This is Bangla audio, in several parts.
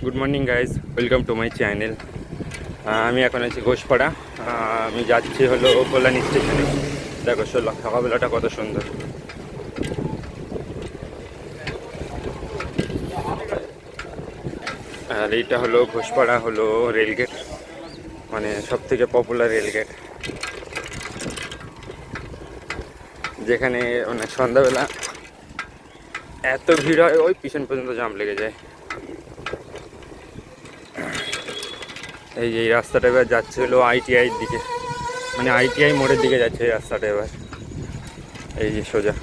Good morning guys, welcome to my channel. আমি এখন আছি ঘোষপাড়া। আমি যাচ্ছি হলো কল্যাণী স্টেশনে। দেখো সকালবেলাটা কত সুন্দর। আর এইটা হলো ঘোষপাড়া হলো রেলগেট, মানে সব থেকে পপুলার রেলগেট, যেখানে মানে সন্ধ্যাবেলা এত ভিড় হয় ওই পিছন পর্যন্ত জাম লেগে যায়। এই যে এই রাস্তাটা এবার যাচ্ছে হলো আইটিআইয়ের দিকে, মানে আইটিআই মোড়ের দিকে যাচ্ছে এই রাস্তাটা এবার। এই যে সোজা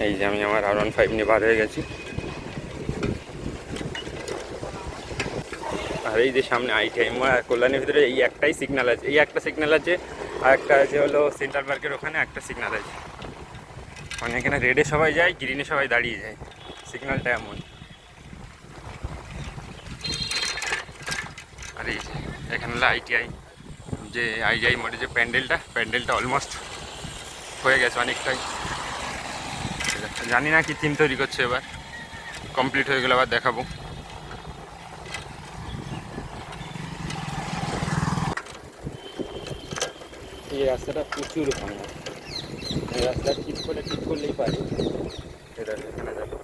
এই যে আমি আমার R15 নিয়ে বার হয়ে গেছি। আর এই যে সামনে আইটিআই মোড়, আর কল্যাণীর ভিতরে এই একটাই সিগন্যাল আছে, এই একটা সিগন্যাল আছে, আর একটা আছে হলো সেন্ট্রাল পার্কের ওখানে একটা সিগন্যাল আছে। মানে এখানে রেডে সবাই যায়, গ্রিনে সবাই দাঁড়িয়ে যায়, সিগন্যালটা এমন। আর এই যে এখানে হলো আইটিআই, যে আইটিআই মোড়ে যে প্যান্ডেলটা অলমোস্ট হয়ে গেছে অনেকটাই। জানি না কি থিম তৈরি করছে, এবার কমপ্লিট হয়ে গেলে আবার দেখাবো। এই রাস্তাটা প্রচুর ভাঙা, এই রাস্তা ঠিক করলেই পারে। এটা এখানে দেখো,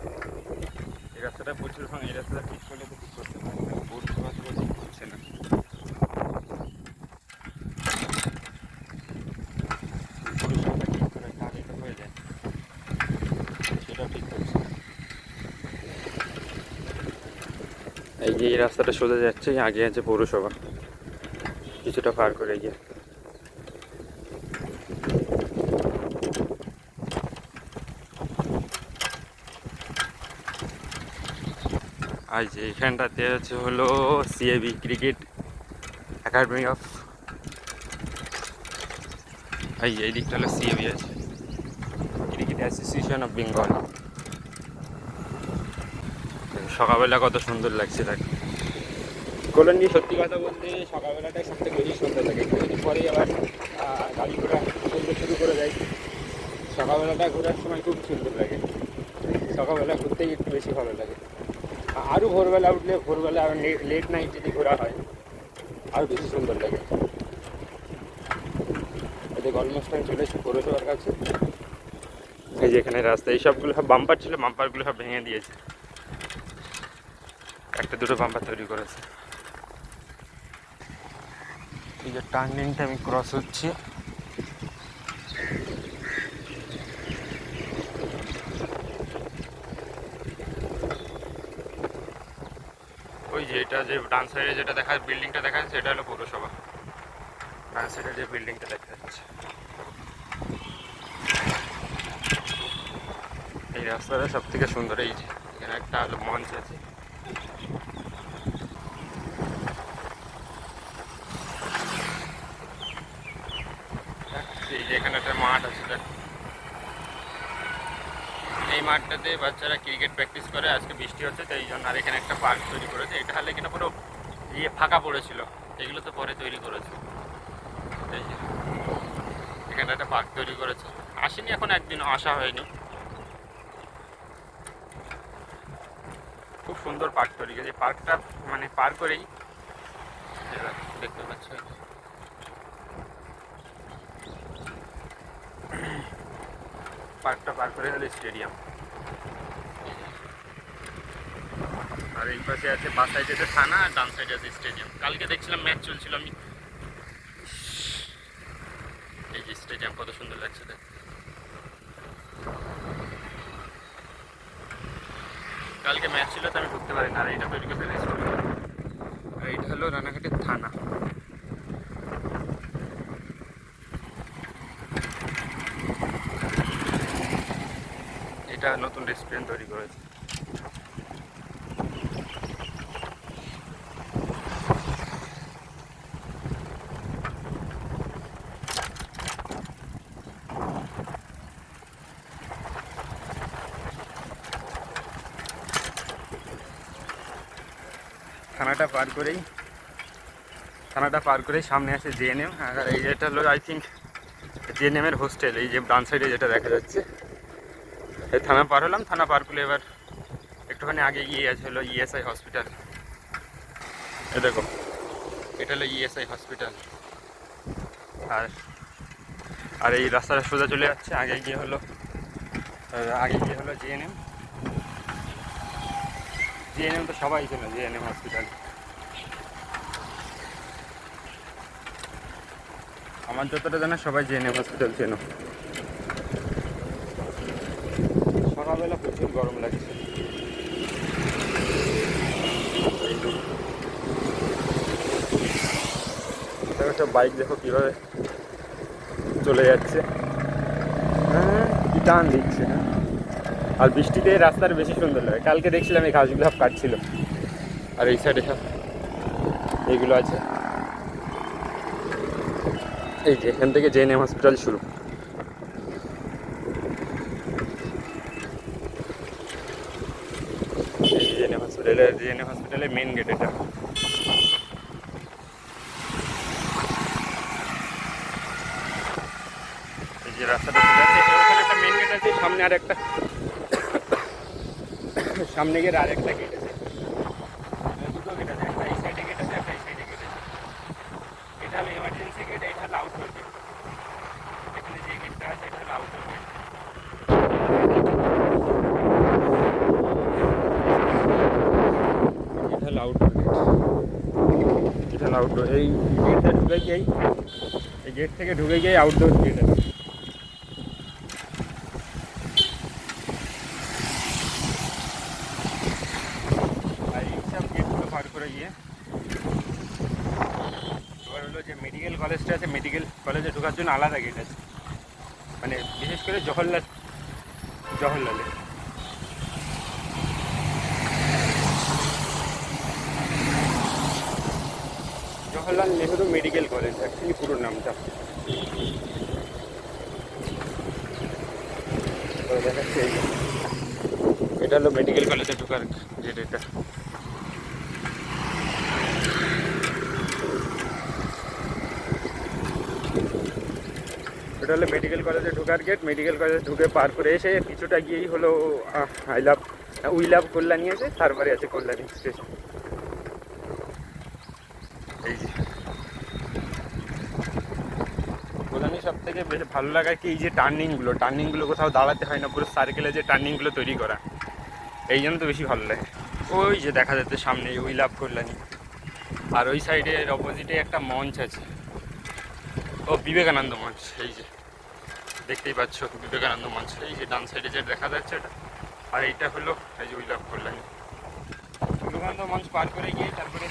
এই রাস্তাটা প্রচুর ভাঙা, এই রাস্তাটা ঠিক করলে তো ঠিক করতে পারে না, পৌরসভা থেকে ঠিক করছে না। পৌরসভাটা ঠিক করে কাজ এটা হয়ে যায়, সেটাও ঠিক করছে না। এই যে এই রাস্তাটা সোজা যাচ্ছে, আগে আছে পৌরসভা, কিছুটা পার করে গিয়ে। আর যে এখানটাতে আছে হলো সিএবি, ক্রিকেট একাডেমি অফ, এই দিকটা হলো সিএবি আছে, ক্রিকেট অ্যাসোসিয়েশন অফ বেঙ্গল। সকালবেলা কত সুন্দর লাগছে দেখ। কল্যাণী সত্যি কথা বলতে সকালবেলাটাই সব থেকে বেশি সুন্দর লাগে, একটু পরেই আবার গাড়ি ঘোড়া চলতে শুরু করে দেয়। সকালবেলাটা ঘোরার সময় খুব সুন্দর লাগে, সকালবেলা ঘুরতেই একটু বেশি ভালো লাগে। আরও ভোরবেলা উঠলে, ভোরবেলা আর লেট নাইট যদি ঘোরা হয় আরও বেশি সুন্দর লাগে। এদিকে অলমোস্ট আমি চলে এসেছি পৌরসভার কাছে। এই যে এখানে রাস্তা, এই সবগুলো সব বাম্পার ছিল, বাম্পারগুলো সব ভেঙে দিয়েছে, একটা দুটো বাম্পার তৈরি করেছে। এই যে টার্নিংটা আমি ক্রস হচ্ছি, ওই যে এটা যে ডান সাইডে যেটা দেখা বিল্ডিংটা দেখা যাচ্ছে এটা হলো পৌরসভা, ডান সাইডে যে বিল্ডিংটা দেখা যাচ্ছে। এই রাস্তাটা সব থেকে সুন্দর। এই যে এখানে একটা হলো মঞ্চ আছে, এই যে এখানে একটা মাঠ আছে দেখ, এই মাঠটাতে বাচ্চারা ক্রিকেট প্র্যাকটিস করে। আজকে বৃষ্টি হচ্ছে তো এই জন্য। আর এখানে একটা পার্ক তৈরি করেছে, এটা হলে কিনা পুরো ফাঁকা পড়েছিল, এগুলো তো পরে তৈরি করেছে। এই যে এখানে একটা পার্ক তৈরি করেছে, আসেনি এখন, একদিনও আসা হয়নি। খুব সুন্দর পার্ক তৈরি করেছে, পার্কটা মানে পার করেই দেখতে পাচ্ছ, পার্কটা পার করে হলো স্টেডিয়াম। আর এই পাশে আছে, বাঁ সাইডে আছে থানা, আর ডান সাইডে আছে স্টেডিয়াম। কালকে দেখছিলাম ম্যাচ চলছিল, আমি এই যে স্টেডিয়াম কত সুন্দর লাগছে দেখ। কালকে ম্যাচ ছিল তো আমি ঢুকতে পারিনি। আর এইটা তৈরি করে ফেলেছি, আর এইটা হলো রানাঘাটের থানা। এটা নতুন রেস্টুরেন্ট তৈরি করেছে। থানাটা পার করেই সামনে আসে জেএনএম। আর এই যেটা হলো আই থিঙ্ক জেএনএমের হোস্টেল, এই যে ডান সাইডে যেটা দেখা যাচ্ছে এই থানা পার হলাম, থানা পার করলে এবার একটুখানি আগে গিয়ে আছে হলো ইএসআই হসপিটাল। এ দেখো, এটা হলো ইএসআই হসপিটাল। আর আর এই রাস্তাটা সোজা চলে যাচ্ছে, আগে গিয়ে হলো জিএনএম। জিএনএম তো সবাই চেনে, জিএনএম হসপিটাল। আমার যতটা জানা সবাই জিএনএম হসপিটাল চেনো। সকালবেলা প্রচুর গরম লাগছে। একটা বাইক দেখো কীভাবে চলে যাচ্ছে, হ্যাঁ কি টান দিচ্ছে। হ্যাঁ, আর বৃষ্টিতে রাস্তার বেশি সুন্দর লাগে। কালকে দেখছিলাম এই ঘাসগুলো সব কাটছিল, আর এই সাইডে সব এইগুলো আছে। এই যে এখান থেকে জেএনএম হসপিটাল শুরু। জেএনএম হসপিটালের মেন গেট এটা। এই যে রাস্তাটা চলে যাচ্ছে, ওখানে একটা মেন গেট আছে, সামনে আর একটা, সামনে গিয়ে আর একটা গেট আছে। দুটো গেট আছে, একটা এই সাইডে গেট আছে, একটা এই সাইডে গেট আছে। এটা হলো এমার্জেন্সি গেট, এটা হলো আউটডোর গেট। এখানে যে গেটটা আছে এটা হলো আউটডোর গেট। এটা হলো আউটডোর গেট, এটা হলো আউটডোর। এই গেটটা ঢুকে গিয়েই, এই গেট থেকে ঢুকে গিয়ে আউটডোর গেট আছে। আর এইসব গেটগুলো পার করে গিয়ে এবার হলো যে মেডিকেল কলেজটা আছে, মেডিকেল কলেজে ঢোকার জন্য আলাদা গেট আছে, মানে বিশেষ করে জওহরলালে। Jawaharlal Nehru medical college actually পুরো নামটা। দেখাচ্ছে এই, এটা হলো মেডিকেল কলেজে ঢোকার গেট। এটা এটা হলো মেডিকেল কলেজে ঢোকার গেট। মেডিকেল কলেজে ঢুকে পার করে এসে কিছুটা গিয়েই হলো উই লাভ কল্যাণী আছে, তারপরে আছে কল্যাণী স্টেশন। এই যে কল্যাণী সব থেকে বেশি ভালো লাগায় কি, এই যে টার্নিংগুলো কোথাও দাঁড়াতে হয় না, পুরো সার্কেলে যে টার্নিংগুলো তৈরি করা, এই জন্য তো বেশি ভালো লাগে। ওই যে দেখা যাচ্ছে সামনে উই লাভ কল্যাণী। আর ওই সাইডের অপোজিটে একটা মঞ্চ আছে, ও বিবেকানন্দ মঞ্চ। এই যে দেখতেই পাচ্ছ বিবেকানন্দ মঞ্চ, এই যে ডান সাইডে যে দেখা যাচ্ছে এটা। আর এইটা হলো এই যে উই লাভ কল্যাণী। বিবেকানন্দ মঞ্চ পার করে গিয়ে তারপরে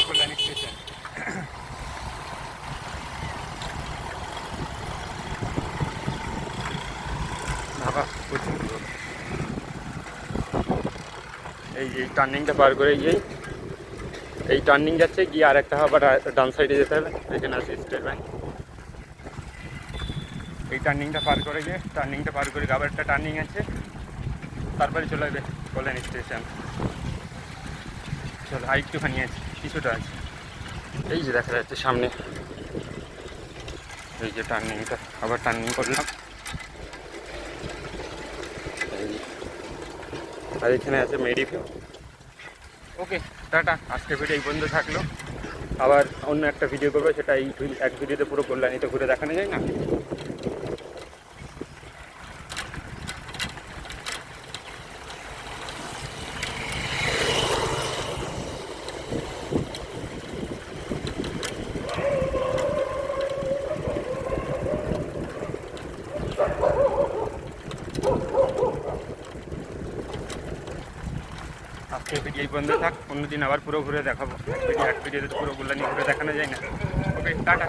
কল্যাণী স্টেশন। বাবা প্রচুর রোদ। এই যে টার্নিংটা পার করে গিয়েই, এই টার্নিং যাচ্ছে গিয়ে আর একটা আবার ডান সাইডে যেতে হবে, এখানে আছে স্টেট ব্যাংক। এই টার্নিংটা পার করে আবার একটা টার্নিং আছে, তারপরে চলে যাবে কল্যাণী স্টেশন। চলো আর একটুখানি আছে, কিছুটা আছে। এই যে দেখা যাচ্ছে সামনে, এই যে টার্নিংটা, আবার টার্নিং করলাম। আর এখানে আছে মেডিভিউ। ওকে টাটা, আজকে ভিডিও এই পর্যন্ত থাকলো। আবার অন্য একটা ভিডিও করবো, সেটা এই এক ভিডিওতে পুরো কল্যাণীতে ঘুরে দেখানো যায় না। আজকে ভিডিও এই পর্যন্ত থাক, অন্যদিন আবার পুরো ঘুরে দেখাবো। এক ভিডিওতে পুরো কল্যাণী ঘুরে দেখানো যায় না। ওকে টাটা।